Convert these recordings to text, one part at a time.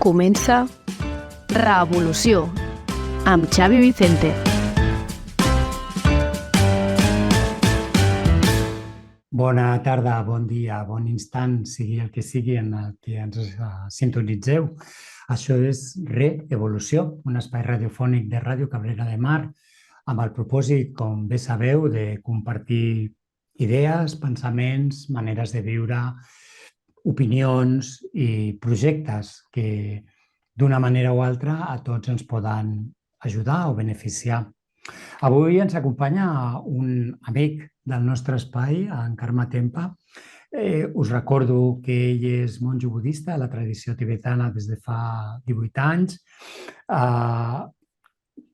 comença Revolució amb Xavi Vicente. Bona tarda, bon dia, bon instant, sigui el que sigui en el que ens sintonitzeu. Això és Revolució, un espai radiofònic de Ràdio Cabrera de Mar, amb el propòsit, com bé sabeu, de compartir idees, pensaments, maneres de viure, opinions i projectes que d'una manera o altra a tots ens poden ajudar o beneficiar. Avui ens acompanya un amic del nostre espai, en Carme Tempa. Us recordo que ell és monjo budista a la tradició tibetana des de fa 18 anys.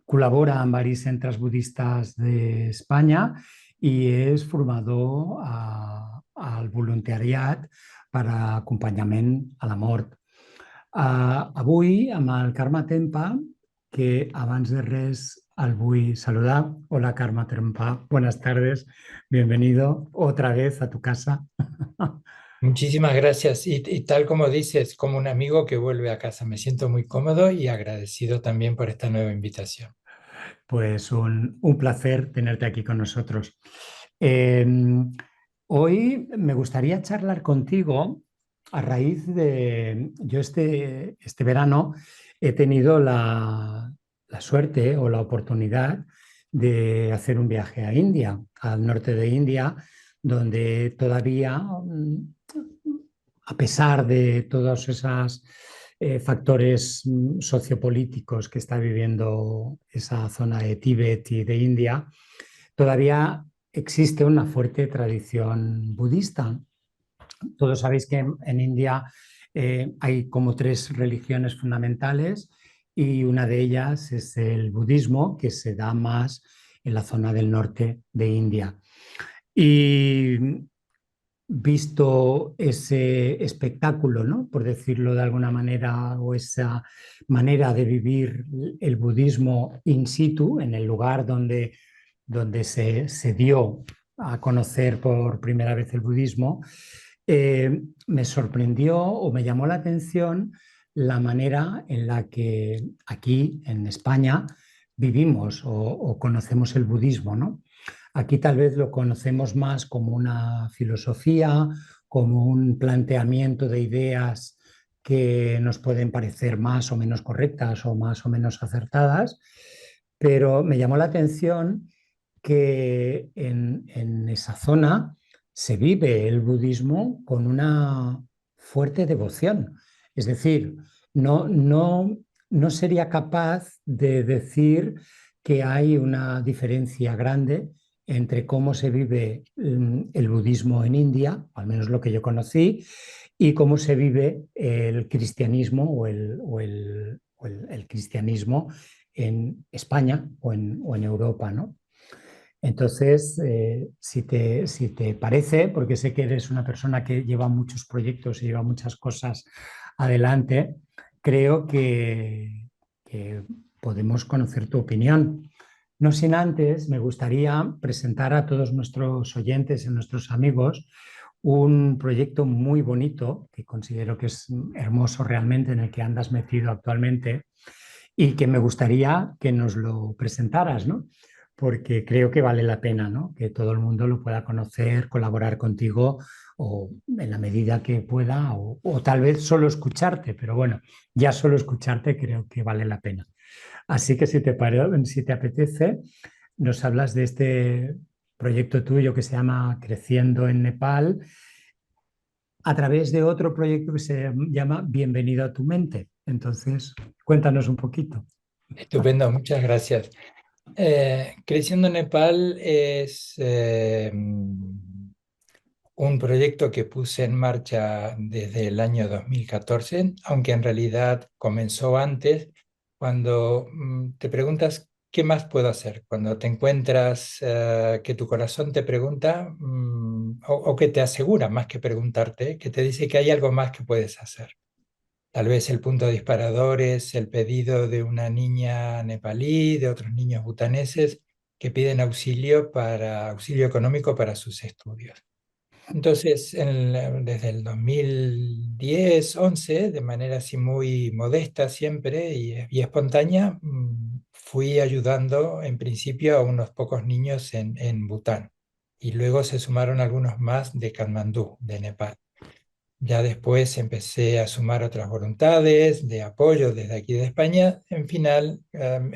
Col·labora en diversos centres budistes d'Espanya i és formador al voluntariat per a acompanyament a la mort. Avui, amb el Carme Tempa, que abans de res el vull saludar. Hola, Carme Tempa, buenas tardes, bienvenido otra vez a tu casa. Muchísimas gracias. Y tal como dices, como un amigo que vuelve a casa, me siento muy cómodo y agradecido también por esta nueva invitación. Pues un placer tenerte aquí con nosotros. Hoy me gustaría charlar contigo a raíz de... Yo este verano he tenido la suerte o la oportunidad de hacer un viaje a India, al norte de India, donde todavía, a pesar de todos esos factores sociopolíticos que está viviendo esa zona de Tíbet y de India, todavía existe una fuerte tradición budista. Todos sabéis que en India hay como 3 religiones fundamentales y una de ellas es el budismo, que se da más en la zona del norte de India. Y visto ese espectáculo, ¿no?, por decirlo de alguna manera, o esa manera de vivir el budismo in situ, en el lugar donde se dio a conocer por primera vez el budismo, me sorprendió o me llamó la atención la manera en la que aquí en España vivimos o conocemos el budismo, ¿no? Aquí tal vez lo conocemos más como una filosofía, como un planteamiento de ideas que nos pueden parecer más o menos correctas o más o menos acertadas, pero me llamó la atención que en esa zona se vive el budismo con una fuerte devoción. Es decir, no sería capaz de decir que hay una diferencia grande entre cómo se vive el budismo en India, al menos lo que yo conocí, y cómo se vive el cristianismo o el cristianismo en España o en Europa, ¿no? Entonces, si te parece, porque sé que eres una persona que lleva muchos proyectos y lleva muchas cosas adelante, creo que podemos conocer tu opinión. No sin antes, me gustaría presentar a todos nuestros oyentes y nuestros amigos un proyecto muy bonito, que considero que es hermoso realmente, en el que andas metido actualmente, y que me gustaría que nos lo presentaras, ¿no?, porque creo que vale la pena, ¿no?, que todo el mundo lo pueda conocer, colaborar contigo o en la medida que pueda, o tal vez solo escucharte, pero bueno, ya solo escucharte creo que vale la pena. Así que si te apetece, nos hablas de este proyecto tuyo que se llama Creciendo en Nepal, a través de otro proyecto que se llama Bienvenido a tu mente. Entonces, cuéntanos un poquito. Estupendo, muchas gracias. Creciendo en Nepal es un proyecto que puse en marcha desde el año 2014, aunque en realidad comenzó antes, cuando te preguntas qué más puedo hacer, cuando te encuentras que tu corazón te pregunta o que te asegura más que preguntarte, que te dice que hay algo más que puedes hacer. Tal vez el punto disparador es el pedido de una niña nepalí, de otros niños butaneses que piden auxilio económico para sus estudios. Entonces, desde el 2010, 11, de manera así muy modesta siempre y espontánea, fui ayudando en principio a unos pocos niños en Bután. Y luego se sumaron algunos más de Katmandú, de Nepal. Ya después empecé a sumar otras voluntades de apoyo desde aquí de España.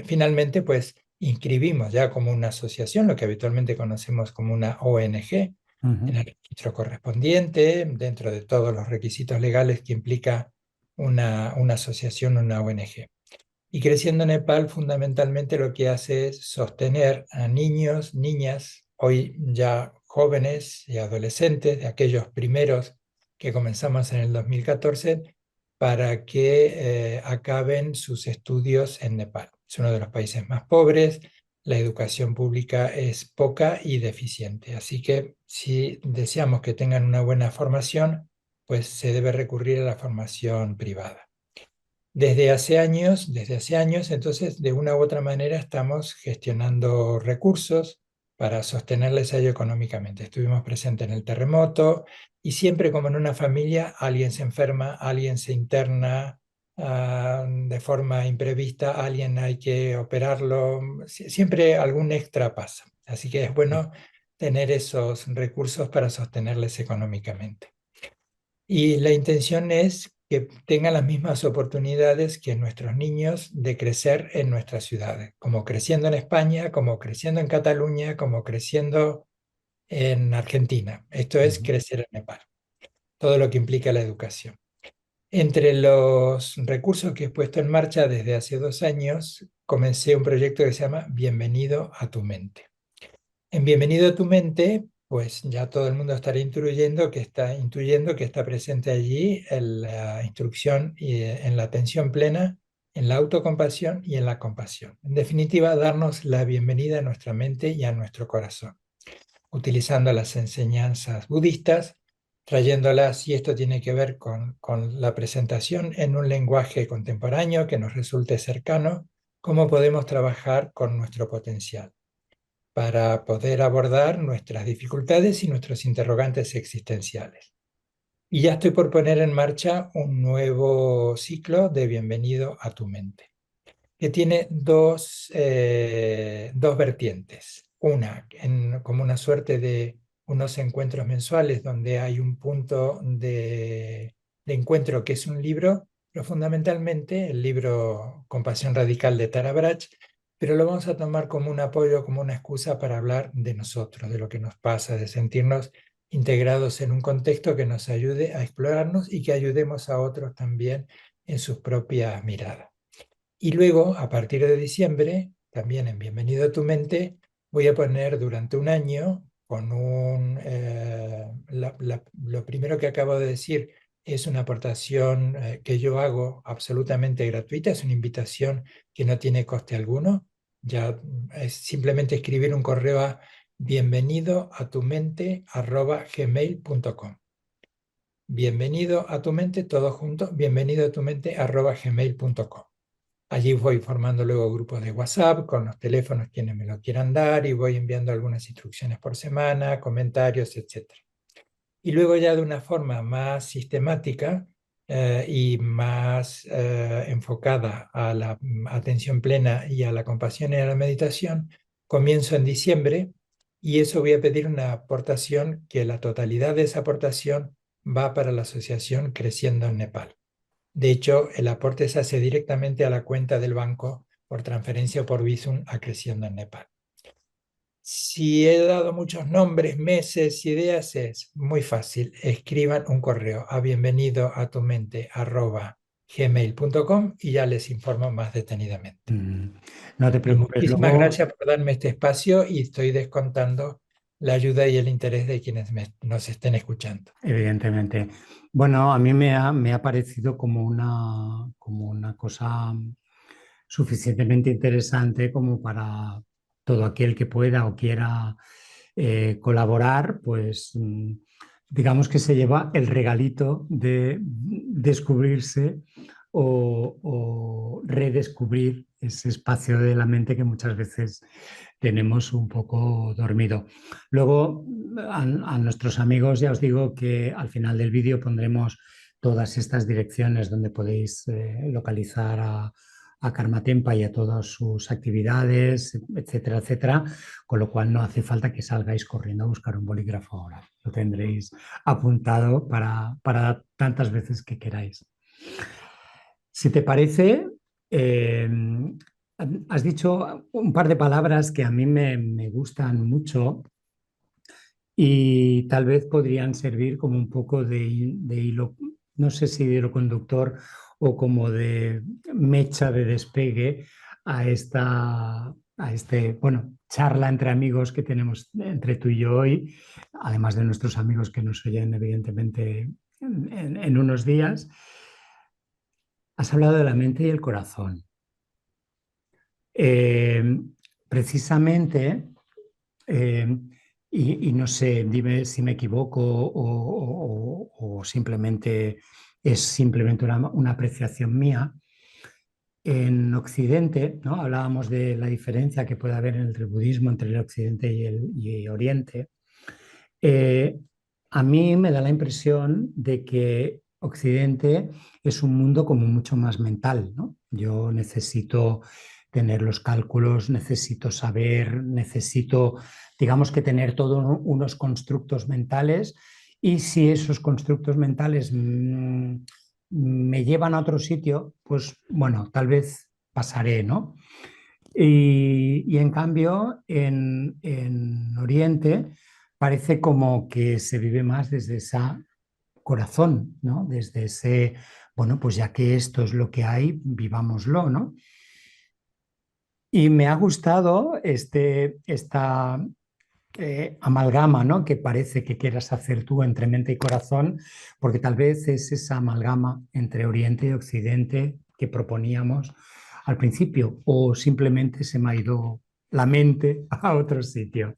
Finalmente, pues inscribimos ya como una asociación, lo que habitualmente conocemos como una ONG, en el registro correspondiente, dentro de todos los requisitos legales que implica una asociación, una ONG. Y Creciendo Nepal fundamentalmente lo que hace es sostener a niños, niñas, hoy ya jóvenes y adolescentes, de aquellos primeros que comenzamos en el 2014, para que acaben sus estudios en Nepal. Es uno de los países más pobres, la educación pública es poca y deficiente, así que si deseamos que tengan una buena formación, pues se debe recurrir a la formación privada. Desde hace años, entonces, de una u otra manera estamos gestionando recursos para sostenerles a ellos económicamente. Estuvimos presentes en el terremoto y siempre como en una familia, alguien se enferma, alguien se interna de forma imprevista, alguien hay que operarlo, siempre algún extra pasa. Así que es bueno tener esos recursos para sostenerles económicamente. Y la intención es que tengan las mismas oportunidades que nuestros niños de crecer en nuestras ciudades, como creciendo en España, como creciendo en Cataluña, como creciendo en Argentina. Esto es crecer en Nepal, todo lo que implica la educación. Entre los recursos que he puesto en marcha desde hace 2 años, comencé un proyecto que se llama Bienvenido a tu mente. En Bienvenido a tu mente, pues ya todo el mundo estará intuyendo que está presente allí en la instrucción y en la atención plena, en la autocompasión y en la compasión. En definitiva, darnos la bienvenida a nuestra mente y a nuestro corazón, utilizando las enseñanzas budistas, trayéndolas, y esto tiene que ver con la presentación en un lenguaje contemporáneo que nos resulte cercano, cómo podemos trabajar con nuestro potencial para poder abordar nuestras dificultades y nuestros interrogantes existenciales. Y ya estoy por poner en marcha un nuevo ciclo de Bienvenido a tu mente, que tiene dos vertientes. Una, como una suerte de unos encuentros mensuales donde hay un punto de encuentro que es un libro, pero fundamentalmente el libro Compasión Radical de Tara Brach, pero lo vamos a tomar como un apoyo, como una excusa para hablar de nosotros, de lo que nos pasa, de sentirnos integrados en un contexto que nos ayude a explorarnos y que ayudemos a otros también en sus propias miradas. Y luego, a partir de diciembre, también en Bienvenido a tu mente, voy a poner durante un año con lo primero que acabo de decir es una aportación que yo hago absolutamente gratuita, es una invitación que no tiene coste alguno. Ya es simplemente escribir un correo a bienvenidoatumente@gmail.com. Bienvenido a tu mente, todo junto, bienvenidoatumente@gmail.com. Allí voy formando luego grupos de WhatsApp con los teléfonos quienes me lo quieran dar y voy enviando algunas instrucciones por semana, comentarios, etc. Y luego ya de una forma más sistemática y más enfocada a la atención plena y a la compasión y a la meditación, comienzo en diciembre y eso voy a pedir una aportación que la totalidad de esa aportación va para la asociación Creciendo en Nepal. De hecho, el aporte se hace directamente a la cuenta del banco por transferencia o por Bizum a Creciendo en Nepal. Si he dado muchos nombres, meses, ideas, es muy fácil. Escriban un correo a bienvenidoatumente@gmail.com y ya les informo más detenidamente. No te Y preocupes, muchísimas luego, gracias por darme este espacio y estoy descontando la ayuda y el interés de quienes nos estén escuchando. evidentemente. Bueno, a mí me ha parecido como una cosa suficientemente interesante como para todo aquel que pueda o quiera colaborar, pues digamos que se lleva el regalito de descubrirse o redescubrir ese espacio de la mente que muchas veces tenemos un poco dormido. Luego, a nuestros amigos ya os digo que al final del vídeo pondremos todas estas direcciones donde podéis localizar a Karma Tempa y a todas sus actividades, etcétera, etcétera, con lo cual no hace falta que salgáis corriendo a buscar un bolígrafo ahora. Lo tendréis apuntado para tantas veces que queráis. Si te parece, eh, has dicho un par de palabras que a mí me gustan mucho y tal vez podrían servir como un poco de hilo, no sé si de hilo conductor o como de mecha de despegue a este, bueno, charla entre amigos que tenemos entre tú y yo hoy, además de nuestros amigos que nos oyen evidentemente en unos días. Has hablado de la mente y el corazón. Eh, precisamente, eh, y no sé, dime si me equivoco o simplemente es simplemente una apreciación mía. En Occidente, ¿no? Hablábamos de la diferencia que puede haber entre el budismo, entre el Occidente y el Oriente. Eh, a mí me da la impresión de que Occidente es un mundo como mucho más mental, ¿no? Yo necesito tener los cálculos, necesito saber, necesito, digamos que tener todos unos constructos mentales y si esos constructos mentales me llevan a otro sitio, pues bueno, tal vez pasaré, ¿no? Y en cambio, en Oriente parece como que se vive más desde ese corazón, ¿no? Desde ese, bueno, pues ya que esto es lo que hay, vivámoslo, ¿no? Y me ha gustado esta amalgama, ¿no? Que parece que quieras hacer tú entre mente y corazón, porque tal vez es esa amalgama entre Oriente y Occidente que proponíamos al principio, o simplemente se me ha ido la mente a otro sitio.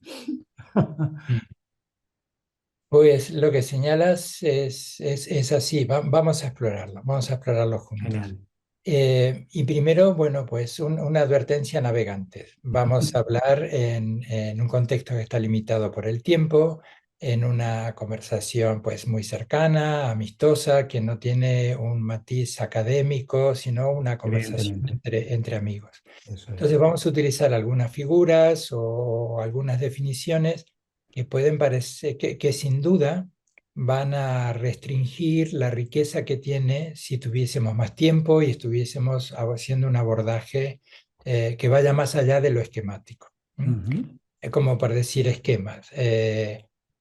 Pues lo que señalas es así, vamos a explorarlo juntos. Genial. Y primero, bueno, pues una advertencia a navegantes. Vamos a hablar en un contexto que está limitado por el tiempo, en una conversación pues muy cercana, amistosa, que no tiene un matiz académico, sino una conversación Evidentemente, entre amigos. eso es. Entonces vamos a utilizar algunas figuras o algunas definiciones que pueden parecer, que sin duda van a restringir la riqueza que tiene si tuviésemos más tiempo y estuviésemos haciendo un abordaje que vaya más allá de lo esquemático. Ujú. Es como para decir esquemas.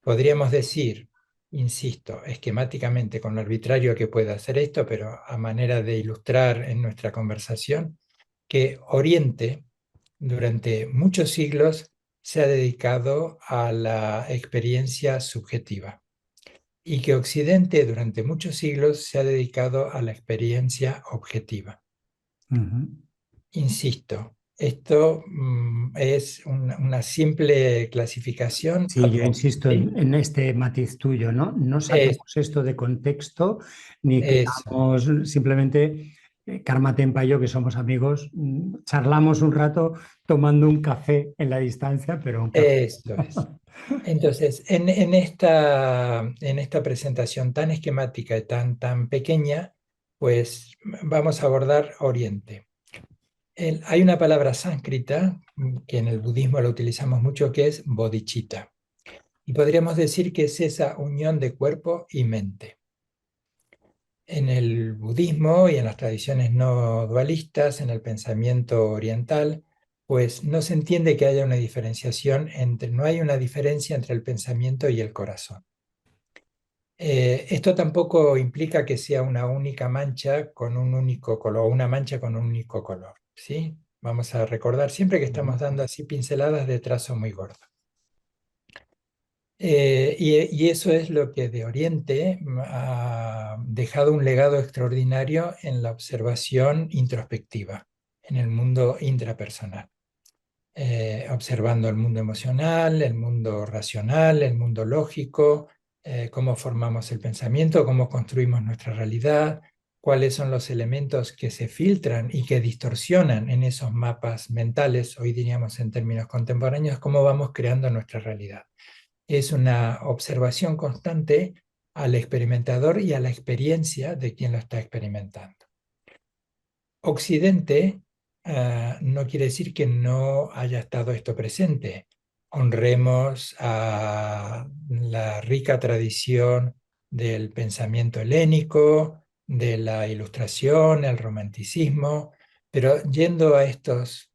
Podríamos decir, insisto, esquemáticamente con lo arbitrario que puede hacer esto, pero a manera de ilustrar en nuestra conversación, que Oriente durante muchos siglos se ha dedicado a la experiencia subjetiva y que Occidente durante muchos siglos se ha dedicado a la experiencia objetiva. Ujú. Insisto, esto es una simple clasificación Sí, ad yo hoc, insisto ¿sí? en este matiz tuyo, ¿no? No Es, saquemos esto de contexto ni eso, queramos simplemente, Karma Tempa y yo, que somos amigos, charlamos un rato tomando un café en la distancia, pero un café. eso es. Entonces, en esta presentación tan esquemática y tan pequeña, pues vamos a abordar Oriente. Hay una palabra sánscrita que en el budismo la utilizamos mucho, que es bodhicitta. Y podríamos decir que es esa unión de cuerpo y mente. En el budismo y en las tradiciones no dualistas, en el pensamiento oriental, pues no se entiende que haya una diferenciación no hay una diferencia entre el pensamiento y el corazón. Esto tampoco implica que sea una única mancha con un único color, o una mancha con un único color, ¿sí? Vamos a recordar siempre que estamos dando así pinceladas de trazo muy gordo. Y eso es lo que de Oriente ha dejado un legado extraordinario en la observación introspectiva, en el mundo intrapersonal. Observando el mundo emocional, el mundo racional, el mundo lógico, cómo formamos el pensamiento, cómo construimos nuestra realidad, cuáles son los elementos que se filtran y que distorsionan en esos mapas mentales, hoy diríamos en términos contemporáneos, cómo vamos creando nuestra realidad. Es una observación constante al experimentador y a la experiencia de quien lo está experimentando. Occidente no quiere decir que no haya estado esto presente. Honremos a la rica tradición del pensamiento helénico, de la ilustración, el romanticismo, pero yendo a estos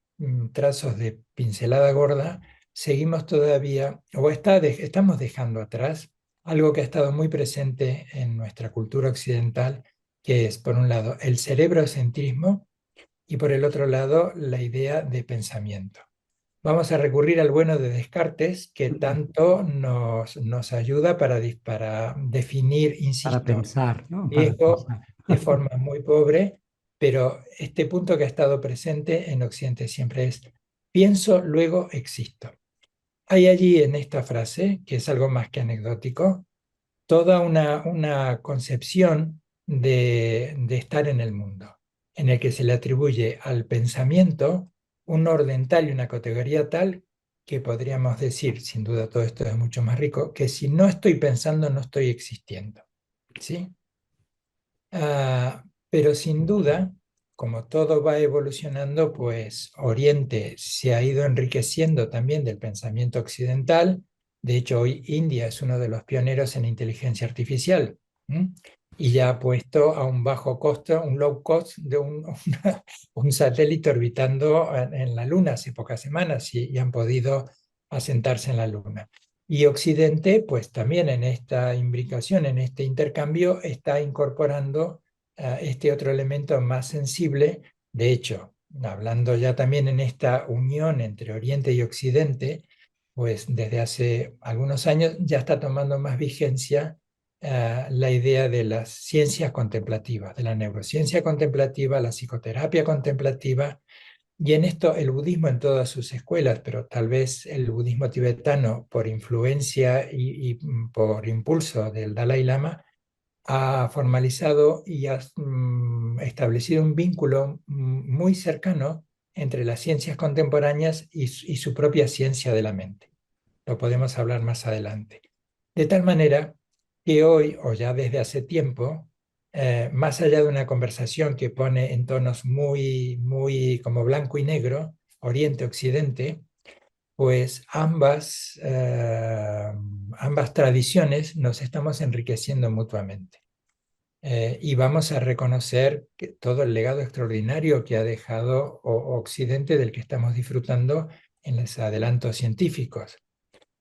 trazos de pincelada gorda, seguimos todavía, estamos dejando atrás algo que ha estado muy presente en nuestra cultura occidental, que es, por un lado, el cerebrocentrismo y por el otro lado, la idea de pensamiento. Vamos a recurrir al bueno de Descartes, que tanto nos ayuda para definir, Para insisto, pensar, ¿no? Para viejo pensar. de forma muy pobre, pero este punto que ha estado presente en Occidente siempre es pienso, luego existo. Hay allí en esta frase, que es algo más que anecdótico, toda una concepción de estar en el mundo, en el que se le atribuye al pensamiento un orden tal y una categoría tal que podríamos decir, sin duda todo esto es mucho más rico, que si no estoy pensando no estoy existiendo. ¿Sí? Pero sin duda, como todo va evolucionando, pues Oriente se ha ido enriqueciendo también del pensamiento occidental. De hecho, hoy India es uno de los pioneros en inteligencia artificial, ¿m? Y ya ha puesto a un bajo costo, un low cost, de un satélite orbitando en la Luna hace pocas semanas y han podido asentarse en la Luna. Y Occidente, pues también en esta imbricación, en este intercambio, está incorporando este otro elemento más sensible. De hecho, hablando ya también en esta unión entre Oriente y Occidente, pues desde hace algunos años ya está tomando más vigencia la idea de las ciencias contemplativas, de la neurociencia contemplativa, la psicoterapia contemplativa, y en esto el budismo en todas sus escuelas, pero tal vez el budismo tibetano, por influencia y por impulso del Dalai Lama, ha formalizado y ha establecido un vínculo muy cercano entre las ciencias contemporáneas y su propia ciencia de la mente. Lo podemos hablar más adelante. De tal manera que hoy, o ya desde hace tiempo, más allá de una conversación que pone en tonos muy como blanco y negro, Oriente-Occidente, pues ambas tradiciones nos estamos enriqueciendo mutuamente. Y vamos a reconocer que todo el legado extraordinario que ha dejado Occidente, del que estamos disfrutando en los adelantos científicos.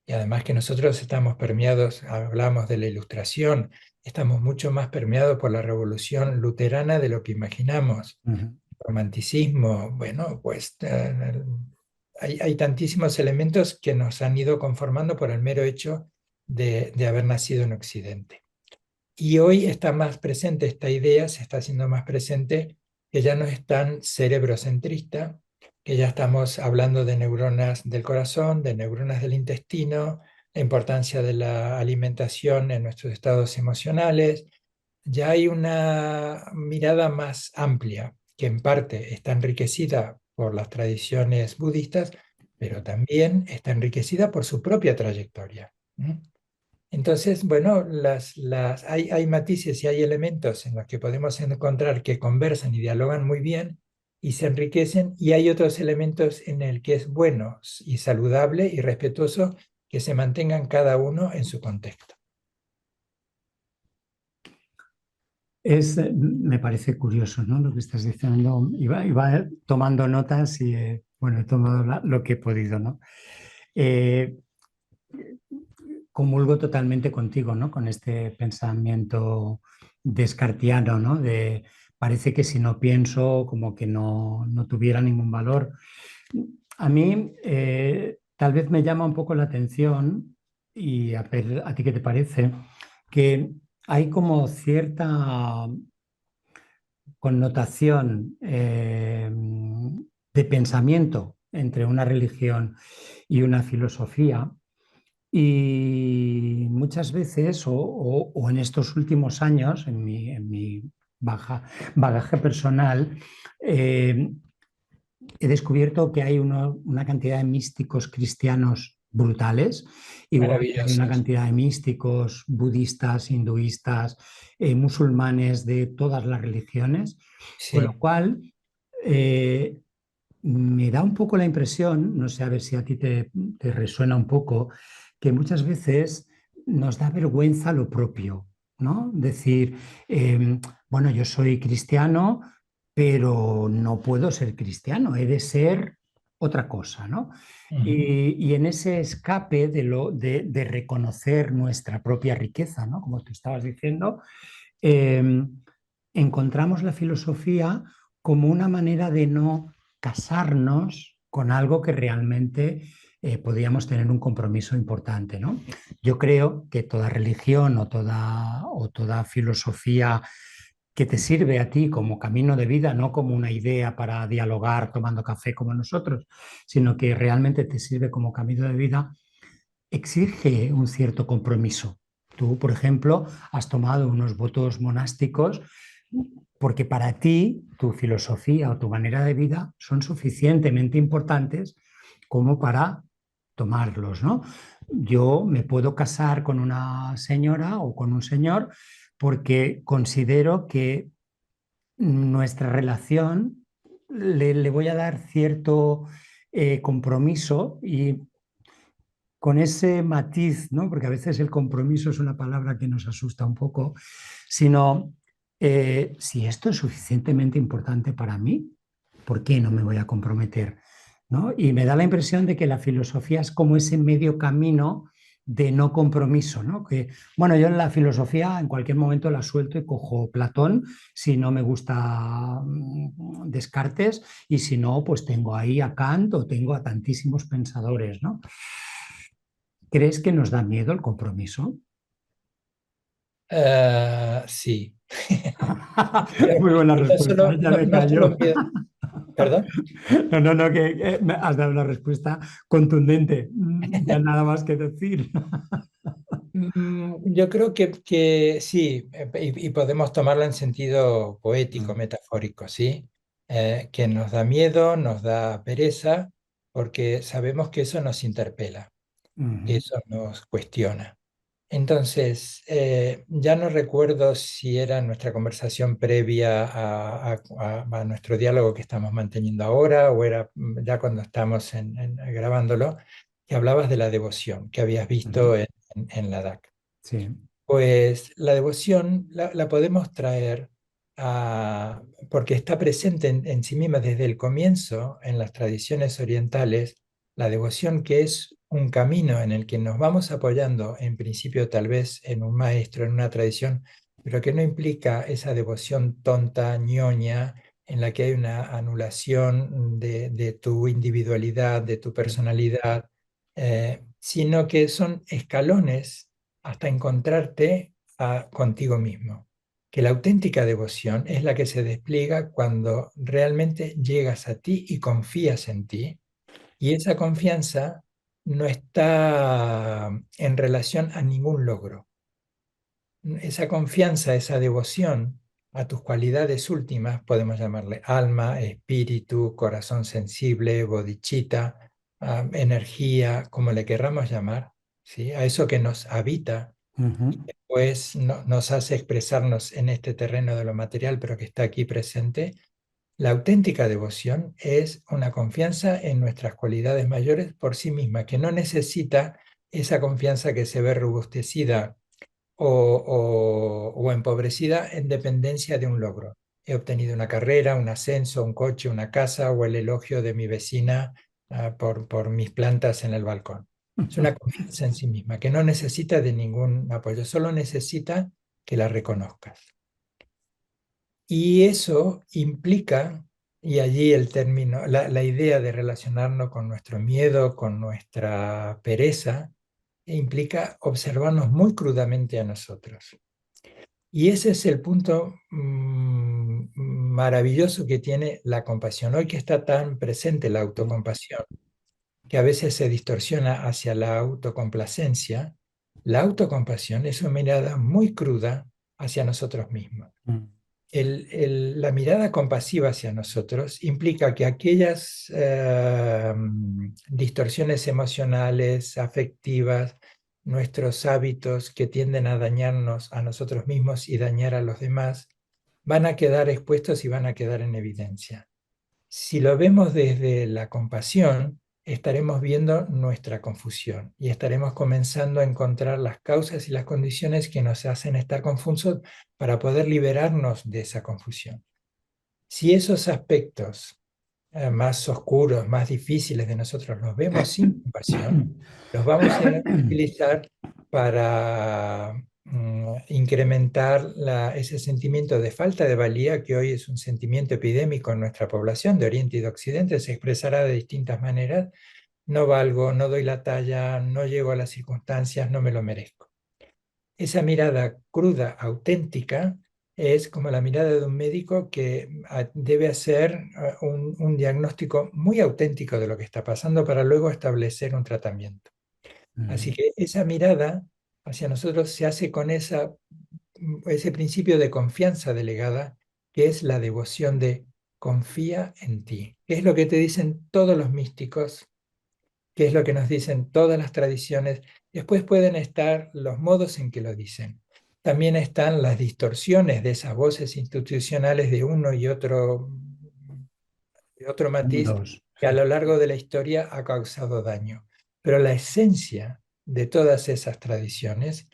Y además que nosotros estamos permeados, hablamos de la Ilustración, estamos mucho más permeados por la revolución luterana de lo que imaginamos. Romanticismo, bueno, pues hay tantísimos elementos que nos han ido conformando por el mero hecho de haber nacido en Occidente. Y hoy está más presente esta idea, se está haciendo más presente, que ya no es tan cerebrocentrista, que ya estamos hablando de neuronas del corazón, de neuronas del intestino, la importancia de la alimentación en nuestros estados emocionales. Ya hay una mirada más amplia, que en parte está enriquecida por las tradiciones budistas, pero también está enriquecida por su propia trayectoria. Entonces, bueno, hay matices y hay elementos en los que podemos encontrar que conversan y dialogan muy bien y se enriquecen, y hay otros elementos en el que es bueno y saludable y respetuoso que se mantengan cada uno en su contexto. Me parece curioso, ¿no? Lo que estás diciendo. Iba tomando notas y, bueno, he tomado lo que he podido, ¿no? Comulgo totalmente contigo, ¿no? Con este pensamiento descartiano, ¿no? Parece que si no pienso, como que no tuviera ningún valor. A mí, tal vez me llama un poco la atención, y a ti qué te parece, que hay como cierta connotación de pensamiento entre una religión y una filosofía. Y muchas veces, o en estos últimos años, en mi bagaje personal, eh, he descubierto que hay una cantidad de místicos cristianos brutales, igual que hay una Maravillosos. cantidad de místicos budistas, hinduistas, musulmanes de todas las religiones, con lo Sí. cual eh, me da un poco la impresión, no sé a ver si a ti te resuena un poco, que muchas veces nos da vergüenza lo propio, ¿no? Decir, bueno, yo soy cristiano, pero no puedo ser cristiano, he de ser otra cosa, ¿no? Ujú. Y en ese escape de reconocer nuestra propia riqueza, ¿no? Como tú estabas diciendo, eh, encontramos la filosofía como una manera de no casarnos con algo que realmente podíamos tener un compromiso importante, ¿no? Yo creo que toda religión o toda filosofía que te sirve a ti como camino de vida, no como una idea para dialogar tomando café como nosotros, sino que realmente te sirve como camino de vida, exige un cierto compromiso. Tú, por ejemplo, has tomado unos votos monásticos porque para ti tu filosofía o tu manera de vida son suficientemente importantes como para tomarlos, ¿no? Yo me puedo casar con una señora o con un señor porque considero que nuestra relación le voy a dar cierto compromiso y con ese matiz, ¿no? Porque a veces el compromiso es una palabra que nos asusta un poco, sino si esto es suficientemente importante para mí, ¿por qué no me voy a comprometer? ¿No? Y me da la impresión de que la filosofía es como ese medio camino de no compromiso, ¿no? Que, bueno, yo en la filosofía en cualquier momento la suelto y cojo Platón, si no me gusta Descartes, y si no, pues tengo ahí a Kant o tengo a tantísimos pensadores, ¿no? ¿Crees que nos da miedo el compromiso? Sí. Muy buena No respuesta, solo, ya no, me no solo callo. miedo, perdón. No, no, no, que me has dado una respuesta contundente. Ya nada más que decir. Yo creo que sí, y podemos tomarlo en sentido poético, Mm, metafórico, ¿sí? Que nos da miedo, nos da pereza, porque sabemos que eso nos interpela, que ujú, eso nos cuestiona. Entonces, ya no recuerdo si era nuestra conversación previa a nuestro diálogo que estamos manteniendo ahora o era ya cuando estamos grabándolo, que hablabas de la devoción que habías ujú. visto en la DAC. Sí. Pues la devoción la podemos traer porque está presente en sí misma desde el comienzo en las tradiciones orientales, la devoción que es un camino en el que nos vamos apoyando, en principio tal vez en un maestro, en una tradición, pero que no implica esa devoción tonta, ñoña, en la que hay una anulación de tu individualidad, de tu personalidad, sino que son escalones hasta encontrarte contigo mismo. Que la auténtica devoción es la que se despliega cuando realmente llegas a ti y confías en ti, y esa confianza no está en relación a ningún logro. Esa confianza, esa devoción a tus cualidades últimas, podemos llamarle alma, espíritu, corazón sensible, bodhicitta, energía, como le querramos llamar, ¿sí? A eso que nos habita, Ujú, pues nos hace expresarnos en este terreno de lo material, pero que está aquí presente. La auténtica devoción es una confianza en nuestras cualidades mayores por sí misma, que no necesita esa confianza que se ve robustecida o empobrecida en dependencia de un logro. He obtenido una carrera, un ascenso, un coche, una casa o el elogio de mi vecina por mis plantas en el balcón. Es una confianza en sí misma que no necesita de ningún apoyo, solo necesita que la reconozcas. Y eso implica, y allí el término, la idea de relacionarnos con nuestro miedo, con nuestra pereza, implica observarnos muy crudamente a nosotros. Y ese es el punto maravilloso que tiene la compasión. Hoy que está tan presente la autocompasión, que a veces se distorsiona hacia la autocomplacencia, la autocompasión es una mirada muy cruda hacia nosotros mismos. la mirada compasiva hacia nosotros implica que aquellas distorsiones emocionales, afectivas, nuestros hábitos que tienden a dañarnos a nosotros mismos y dañar a los demás, van a quedar expuestos y van a quedar en evidencia. Si lo vemos desde la compasión, estaremos viendo nuestra confusión y estaremos comenzando a encontrar las causas y las condiciones que nos hacen estar confusos para poder liberarnos de esa confusión. Si esos aspectos más oscuros, más difíciles de nosotros los vemos sin compasión, los vamos a utilizar para incrementar ese sentimiento de falta de valía, que hoy es un sentimiento epidémico en nuestra población de Oriente y de Occidente. Se expresará de distintas maneras: no valgo, no doy la talla, no llego a las circunstancias, no me lo merezco. Esa mirada cruda, auténtica, es como la mirada de un médico que debe hacer un diagnóstico muy auténtico de lo que está pasando para luego establecer un tratamiento. Así que esa mirada hacia nosotros se hace con ese principio de confianza delegada, que es la devoción de confía en ti. ¿Qué es lo que te dicen todos los místicos? ¿Qué es lo que nos dicen todas las tradiciones? Después pueden estar los modos en que lo dicen. También están las distorsiones de esas voces institucionales de uno y otro matiz que a lo largo de la historia ha causado daño. Pero la esencia de todas esas tradiciones,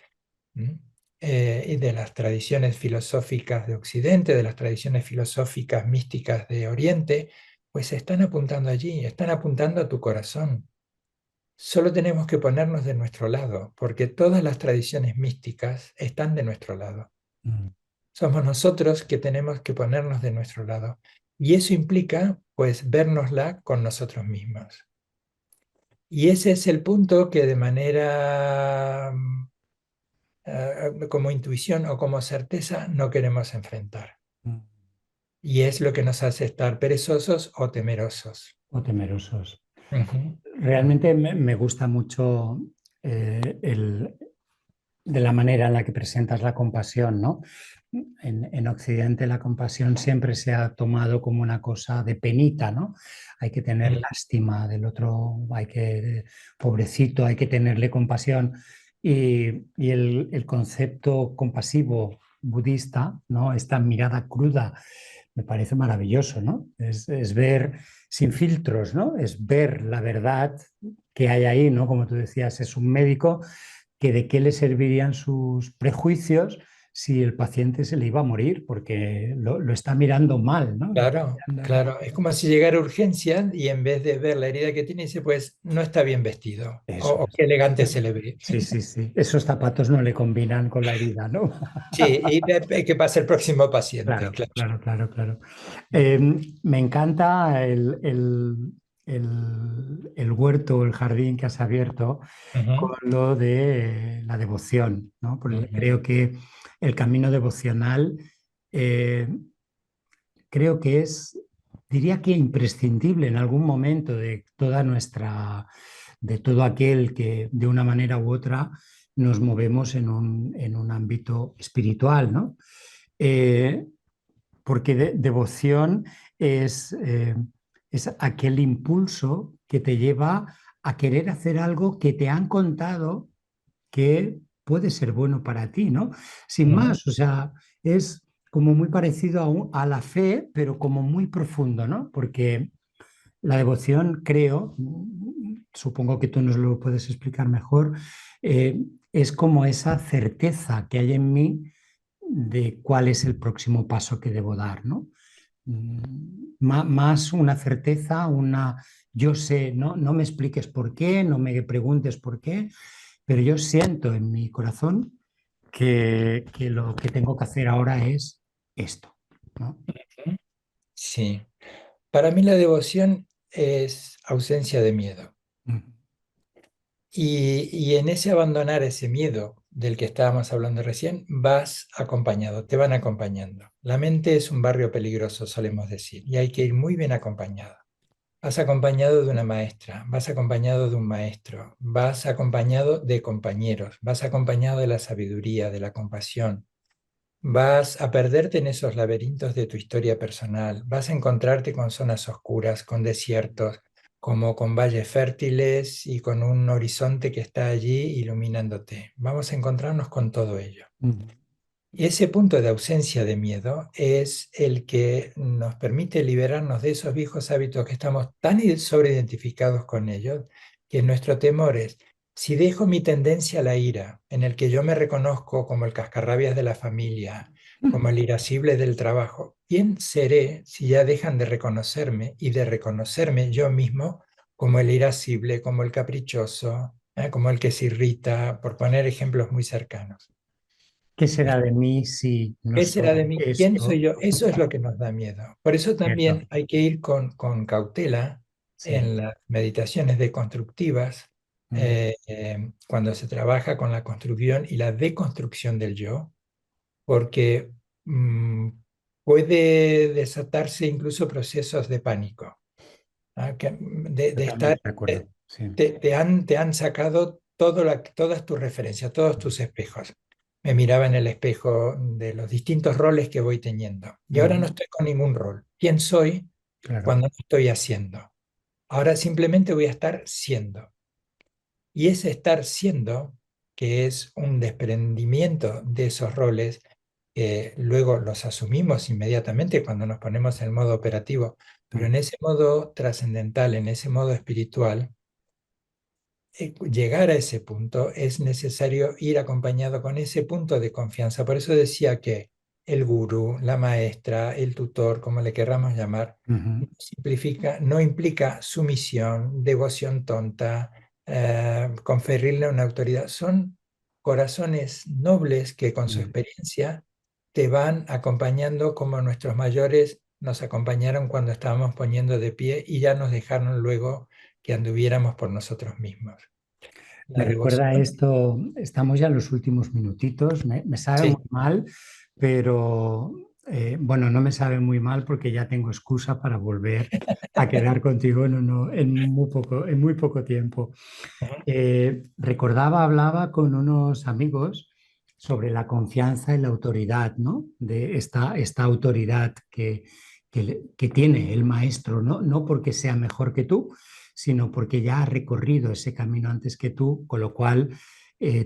y de las tradiciones filosóficas de Occidente, de las tradiciones filosóficas místicas de Oriente, pues están apuntando allí, están apuntando a tu corazón. Solo tenemos que ponernos de nuestro lado, porque todas las tradiciones místicas están de nuestro lado. Somos nosotros que tenemos que ponernos de nuestro lado. Y eso implica, pues, vernosla con nosotros mismos. Y ese es el punto que de manera como intuición o como certeza no queremos enfrentar. Y es lo que nos hace estar perezosos o temerosos. O temerosos. Uh-huh. Realmente me gusta mucho de la manera en la que presentas la compasión, ¿no? En Occidente la compasión siempre se ha tomado como una cosa de penita, ¿no? Hay que tener lástima del otro, pobrecito, hay que tenerle compasión. Y el concepto compasivo budista, ¿no? Esta mirada cruda, me parece maravilloso, ¿no? Es ver sin filtros, ¿no? Es ver la verdad que hay ahí, ¿no? Como tú decías, es un médico que de qué le servirían sus prejuicios si el paciente se le iba a morir, porque lo está mirando mal, ¿no? Claro, claro. Es como si llegara a urgencia y en vez de ver la herida que tiene, dice, pues no está bien vestido. Eso O es. qué elegante se le ve. Sí, sí, sí. Esos zapatos no le combinan con la herida, ¿no? Sí, y que pasa el próximo paciente, Claro, claro. claro, claro, claro. Me encanta el huerto, el jardín que has abierto Uh-huh, con lo de la devoción, ¿no? Porque uh-huh. creo que el camino devocional, eh, creo que es, diría que imprescindible en algún momento de toda de todo aquel que de una manera u otra nos movemos en un ámbito espiritual, ¿no? Eh, Porque devoción es aquel impulso que te lleva a querer hacer algo que te han contado que puede ser bueno para ti, ¿no? Sin Uh-huh. más, o sea, es como muy parecido a la fe, pero como muy profundo, ¿no? Porque la devoción, creo, supongo que tú nos lo puedes explicar mejor, es como esa certeza que hay en mí de cuál es el próximo paso que debo dar, ¿no? Más una certeza, yo sé, ¿no? No me expliques por qué, no me preguntes por qué, pero yo siento en mi corazón que lo que tengo que hacer ahora es esto, ¿no? Sí. Para mí la devoción es ausencia de miedo. Y en ese abandonar ese miedo del que estábamos hablando recién, vas acompañado, te van acompañando. La mente es un barrio peligroso, solemos decir, y hay que ir muy bien acompañado. Vas acompañado de una maestra, vas acompañado de un maestro, vas acompañado de compañeros, vas acompañado de la sabiduría, de la compasión. vas a perderte en esos laberintos de tu historia personal, vas a encontrarte con zonas oscuras, con desiertos, como con valles fértiles y con un horizonte que está allí iluminándote. Vamos a encontrarnos con todo ello. Ujú. Y ese punto de ausencia de miedo es el que nos permite liberarnos de esos viejos hábitos que estamos tan sobreidentificados con ellos, que nuestro temor es, si dejo mi tendencia a la ira, en el que yo me reconozco como el cascarrabias de la familia, como el irascible del trabajo, ¿quién seré si ya dejan de reconocerme y de reconocerme yo mismo como el irascible, como el caprichoso, como el que se irrita, por poner ejemplos muy cercanos? ¿Qué será de mí si no ¿Qué será de soy mí? ¿Quién soy esto? yo? Eso es lo que nos da miedo. Por eso Cierto. también hay que ir con cautela Sí. en las meditaciones deconstructivas, Mm. cuando se trabaja con la construcción y la deconstrucción del yo, porque puede desatarse incluso procesos de pánico, ¿ah? De estar, Totalmente de acuerdo. Sí. te han sacado todas tus referencias, todos tus espejos. Me miraba en el espejo de los distintos roles que voy teniendo. Y ahora no Ujú. estoy con ningún rol. ¿Quién soy Claro. cuando no estoy haciendo? Ahora simplemente voy a estar siendo. Y ese estar siendo, que es un desprendimiento de esos roles, que luego los asumimos inmediatamente cuando nos ponemos en modo operativo, pero Mm. en ese modo trascendental, en ese modo espiritual, llegar a ese punto es necesario ir acompañado con ese punto de confianza. Por eso decía que el gurú, la maestra, el tutor, como le querramos llamar, Ujú. no implica sumisión, devoción tonta, conferirle una autoridad. Son corazones nobles que con su Mm. experiencia te van acompañando como nuestros mayores nos acompañaron cuando estábamos poniendo de pie y ya nos dejaron luego que anduviéramos por nosotros mismos. Me La recuerda devoción, esto, estamos ya en los últimos minutitos, me sabe muy sí. mal, pero bueno, no me sabe muy mal porque ya tengo excusa para volver a quedar contigo en muy poco tiempo. Ujú. Recordaba, hablaba con unos amigos sobre la confianza y la autoridad, ¿no? De esta autoridad que tiene el maestro, ¿no? No porque sea mejor que tú, sino porque ya ha recorrido ese camino antes que tú, con lo cual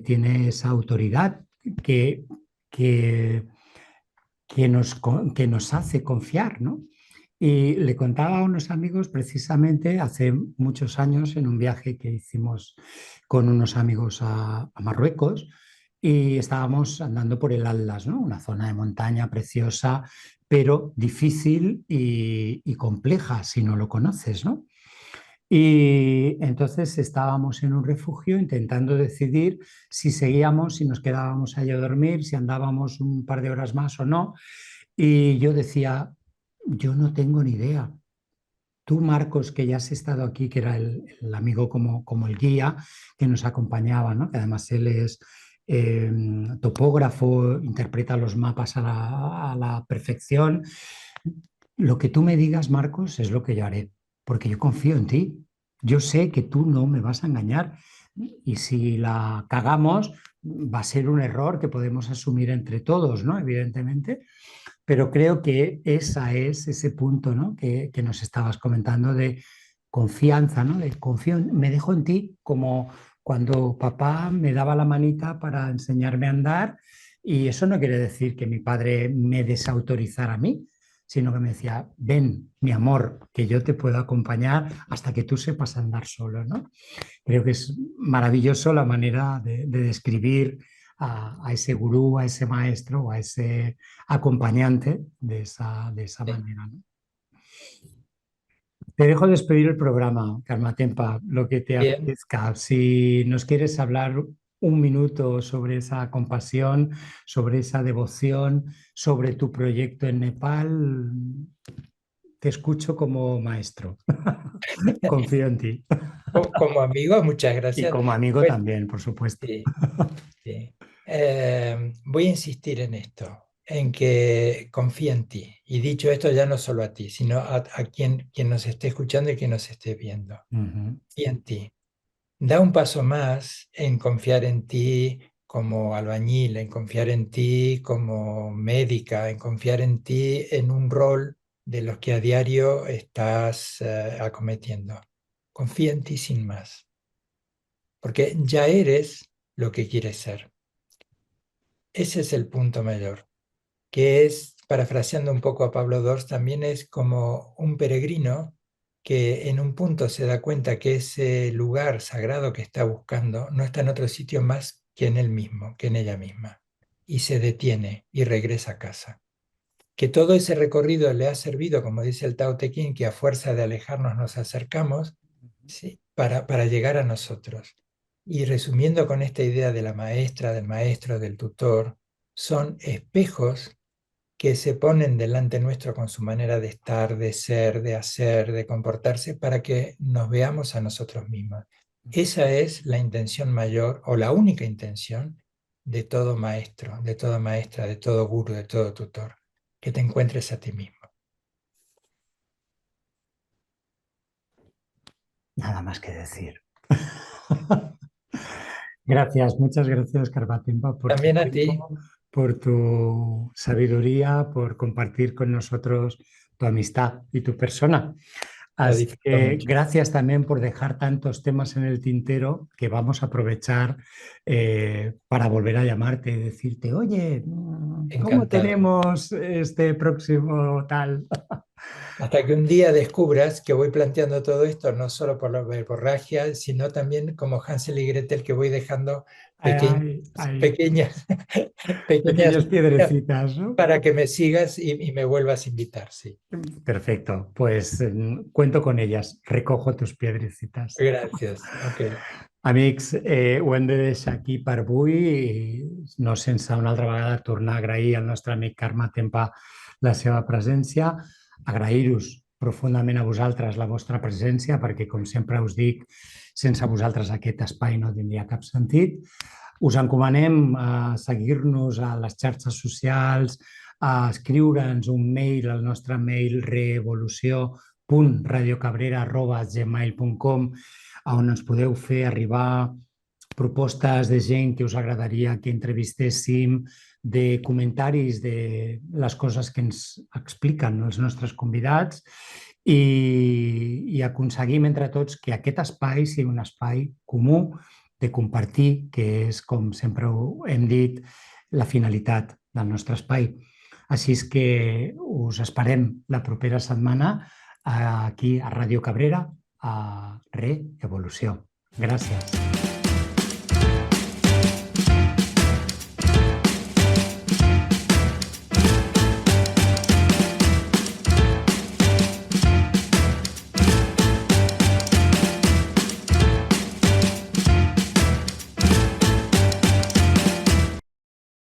tiene esa autoridad que, que, que nos hace confiar, ¿no? Y le contaba a unos amigos precisamente hace muchos años en un viaje que hicimos con unos amigos a Marruecos y estábamos andando por el Atlas, ¿no? Una zona de montaña preciosa, pero difícil y compleja si no lo conoces, ¿no? Y entonces estábamos en un refugio intentando decidir si seguíamos, si nos quedábamos allí a dormir, si andábamos un par de horas más o no. Y yo decía, yo no tengo ni idea. Tú, Marcos, que ya has estado aquí, que era el amigo como el guía que nos acompañaba, ¿no? Que además él es eh, topógrafo, interpreta los mapas a la perfección. Lo que tú me digas, Marcos, es lo que yo haré, porque yo confío en ti. Yo sé que tú no me vas a engañar y si la cagamos, va a ser un error que podemos asumir entre todos, ¿no? Evidentemente, pero creo que ese punto, ¿no? Que nos estabas comentando de confianza, ¿no? De confío, me dejo en ti, como cuando papá me daba la manita para enseñarme a andar, y eso no quiere decir que mi padre me desautorizara a mí, sino que me decía, ven, mi amor, que yo te puedo acompañar hasta que tú sepas andar solo, ¿no? Creo que es maravilloso la manera de describir a ese gurú, a ese maestro o a ese acompañante de esa Sí. manera, ¿no? Te dejo despedir el programa, Karma Tempa, lo que te Bien. apetezca. Si nos quieres hablar un minuto sobre esa compasión, sobre esa devoción, sobre tu proyecto en Nepal, te escucho como maestro. Confío en ti. Como amigo, muchas Y gracias. como amigo Bueno, también, por supuesto. sí, sí. Voy a insistir en esto, en que confía en ti. Y dicho esto, ya no solo a ti, sino a quien nos esté escuchando y quien nos esté viendo. Ujú. Confía en ti. Da un paso más en confiar en ti como albañil, en confiar en ti como médica, en confiar en ti en un rol de los que a diario estás acometiendo. Confía en ti sin más, porque ya eres lo que quieres ser. Ese es el punto mayor, que es, parafraseando un poco a Pablo Dors, también es como un peregrino que en un punto se da cuenta que ese lugar sagrado que está buscando no está en otro sitio más que en él mismo, que en ella misma, y se detiene y regresa a casa. Que todo ese recorrido le ha servido, como dice el Tao Te Ching, que a fuerza de alejarnos nos acercamos, ¿sí? para llegar a nosotros. Y resumiendo con esta idea de la maestra, del maestro, del tutor, son espejos que se ponen delante nuestro con su manera de estar, de ser, de hacer, de comportarse, para que nos veamos a nosotros mismos. Esa es la intención mayor, o la única intención, de todo maestro, de toda maestra, de todo gurú, de todo tutor, que te encuentres a ti mismo. Nada más que decir. Gracias, muchas gracias, Carvatempa, por tu También a ti, tiempo, por tu sabiduría, por compartir con nosotros tu amistad y tu persona. lo Así disfruto que mucho. gracias también por dejar tantos temas en el tintero que vamos a aprovechar para volver a llamarte y decirte, oye, ¿cómo Encantado. tenemos este próximo tal? Hasta que un día descubras que voy planteando todo esto no solo por la verborragia, sino también como Hansel y Gretel, que voy dejando pequeñas, Hay pequeñas, pequeñas pequeñas piedrecitas, ¿no? para que me sigas y me vuelvas a invitar. Sí. Perfecto, pues cuento con ellas, recojo tus piedrecitas. Gracias. Ok. Amics, ho hem de deixar aquí per avui, i no sense una altra vegada tornar a agrair al nostre amic Carme Tempa la seva presència, agrair-vos profundament a vosaltres la vostra presència, perquè, com sempre us dic, sense vosaltres aquest espai no tindria cap sentit. Us encomanem a seguir-nos a les xarxes socials, a escriure'ns un mail al nostre mail reevolució.radiocabrera@gmail.com, on ens podeu fer arribar propostes de gent que us agradaria que entrevistéssim, de comentaris de les coses que ens expliquen els nostres convidats i aconseguim entre tots que aquest espai sigui un espai comú de compartir, que és, com sempre hem dit, la finalitat del nostre espai. Així és que us esperem la propera setmana aquí a Ràdio Cabrera, a Reevolució. Gràcies.